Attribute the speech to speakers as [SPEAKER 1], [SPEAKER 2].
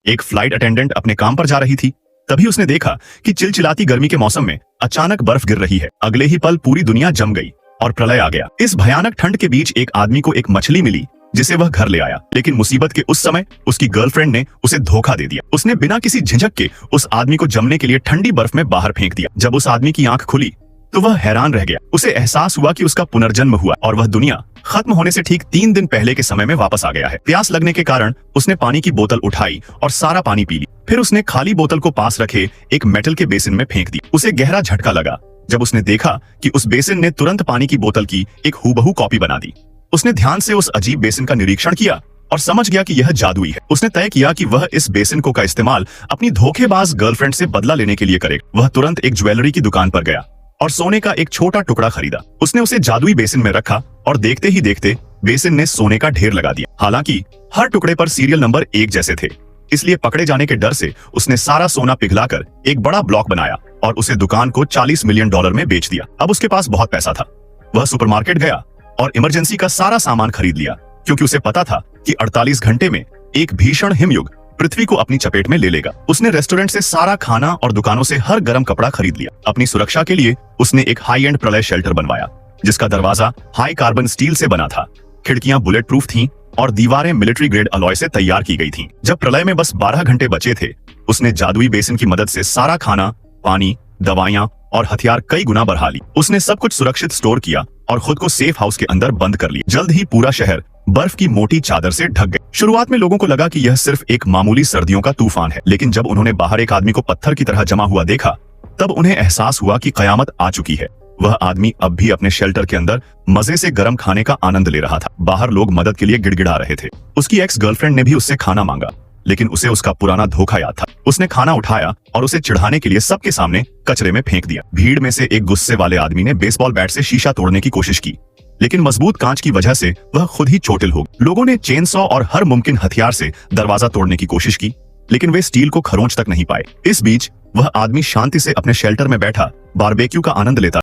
[SPEAKER 1] एक flight attendant अपने काम पर जा रही थी। तभी उसने देखा कि चिलचिलाती गर्मी के मौसम में अचानक बर्फ गिर रही है। अगले ही पल पूरी दुनिया जम गई और प्रलय आ गया। इस भयानक ठंड के बीच एक आदमी को एक मछली मिली जिसे वह घर ले आया, लेकिन मुसीबत के उस समय उसकी गर्लफ्रेंड ने उसे धोखा दे दिया। उसने बिना किसी झिझक के उस आदमी को जमने के लिए ठंडी बर्फ में बाहर फेंक दिया। जब उस आदमी की आंख खुली तो वह हैरान रह गया। उसे एहसास हुआ कि उसका पुनर्जन्म हुआ और वह दुनिया खत्म होने से ठीक 3 दिन पहले के समय में वापस आ गया है। प्यास लगने के कारण उसने पानी की बोतल उठाई और सारा पानी पी ली। फिर उसने खाली बोतल को पास रखे एक मेटल के बेसिन में फेंक दी। उसे गहरा झटका लगा जब उसने देखा कि उस बेसिन ने तुरंत पानी की बोतल की एक हूबहू कॉपी बना दी। उसने ध्यान से उस अजीब बेसिन का निरीक्षण किया और समझ गया कि यह जादुई है। उसने तय किया कि वह इस बेसिन का इस्तेमाल अपनी धोखेबाज गर्लफ्रेंड से बदला लेने के लिए करेगा। वह तुरंत एक ज्वेलरी की दुकान पर गया और सोने का एक छोटा टुकड़ा खरीदा। उसने उसे जादुई बेसिन में रखा और देखते ही देखते बेसिन ने सोने का ढेर लगा दिया। हालांकि हर टुकड़े पर सीरियल नंबर 1 जैसे थे, इसलिए पकड़े जाने के डर से उसने सारा सोना पिघलाकर एक बड़ा ब्लॉक बनाया और उसे दुकान को $40 मिलियन में बेच दिया। अब उसके पास बहुत पैसा था। वह सुपरमार्केट गया और इमरजेंसी का सारा सामान खरीद लिया, क्योंकि उसे पता था कि 48 घंटे में एक भीषण हिमयुग पृथ्वी को अपनी चपेट में ले लेगा। उसने रेस्टोरेंट से सारा खाना और दुकानों से हर गर्म कपड़ा खरीद लिया। अपनी सुरक्षा के लिए उसने एक हाई एंड प्रलय शेल्टर बनवाया, जिसका दरवाजा हाई कार्बन स्टील से बना था, खिड़कियां बुलेट प्रूफ थीं और दीवारें मिलिट्री ग्रेड अलॉय से तैयार की गई थीं। जब प्रलय में बस 12 घंटे बचे थे, उसने जादुई बेसिन की मदद से सारा खाना, पानी, दवाइयां और हथियार कई गुना बढ़ा ली। उसने सब कुछ सुरक्षित स्टोर किया और खुद को सेफ हाउस के अंदर बंद कर लिया। जल्द ही पूरा शहर बर्फ की मोटी चादर से ढक गया। शुरुआत में लोगों को लगा कि यह सिर्फ एक मामूली सर्दियों का तूफान है, लेकिन जब उन्होंने बाहर एक आदमी को पत्थर की तरह जमा हुआ देखा, तब उन्हें एहसास हुआ कि कयामत आ चुकी है। वह आदमी अब भी अपने शेल्टर के अंदर मजे से गर्म खाने का आनंद ले रहा था। बाहर लोग मदद के लिए गिड़गिड़ा रहे थे। उसकी एक्स गर्लफ्रेंड ने भी उससे खाना मांगा, लेकिन उसे उसका पुराना धोखा याद था। उसने खाना उठाया और उसे चिढ़ाने के लिए सबके सामने कचरे में फेंक दिया। भीड़ में से एक गुस्से वाले आदमी ने बेसबॉल बैट से शीशा तोड़ने की कोशिश की, लेकिन मजबूत कांच की वजह से वह खुद ही चोटिल हो गया। लोगों ने चेन सॉ और हर मुमकिन हथियार से दरवाजा तोड़ने की कोशिश की, लेकिन वे स्टील को खरोंच तक नहीं पाए। इस बीच वह आदमी शांति से अपने शेल्टर में बैठा बारबेक्यू का आनंद लेता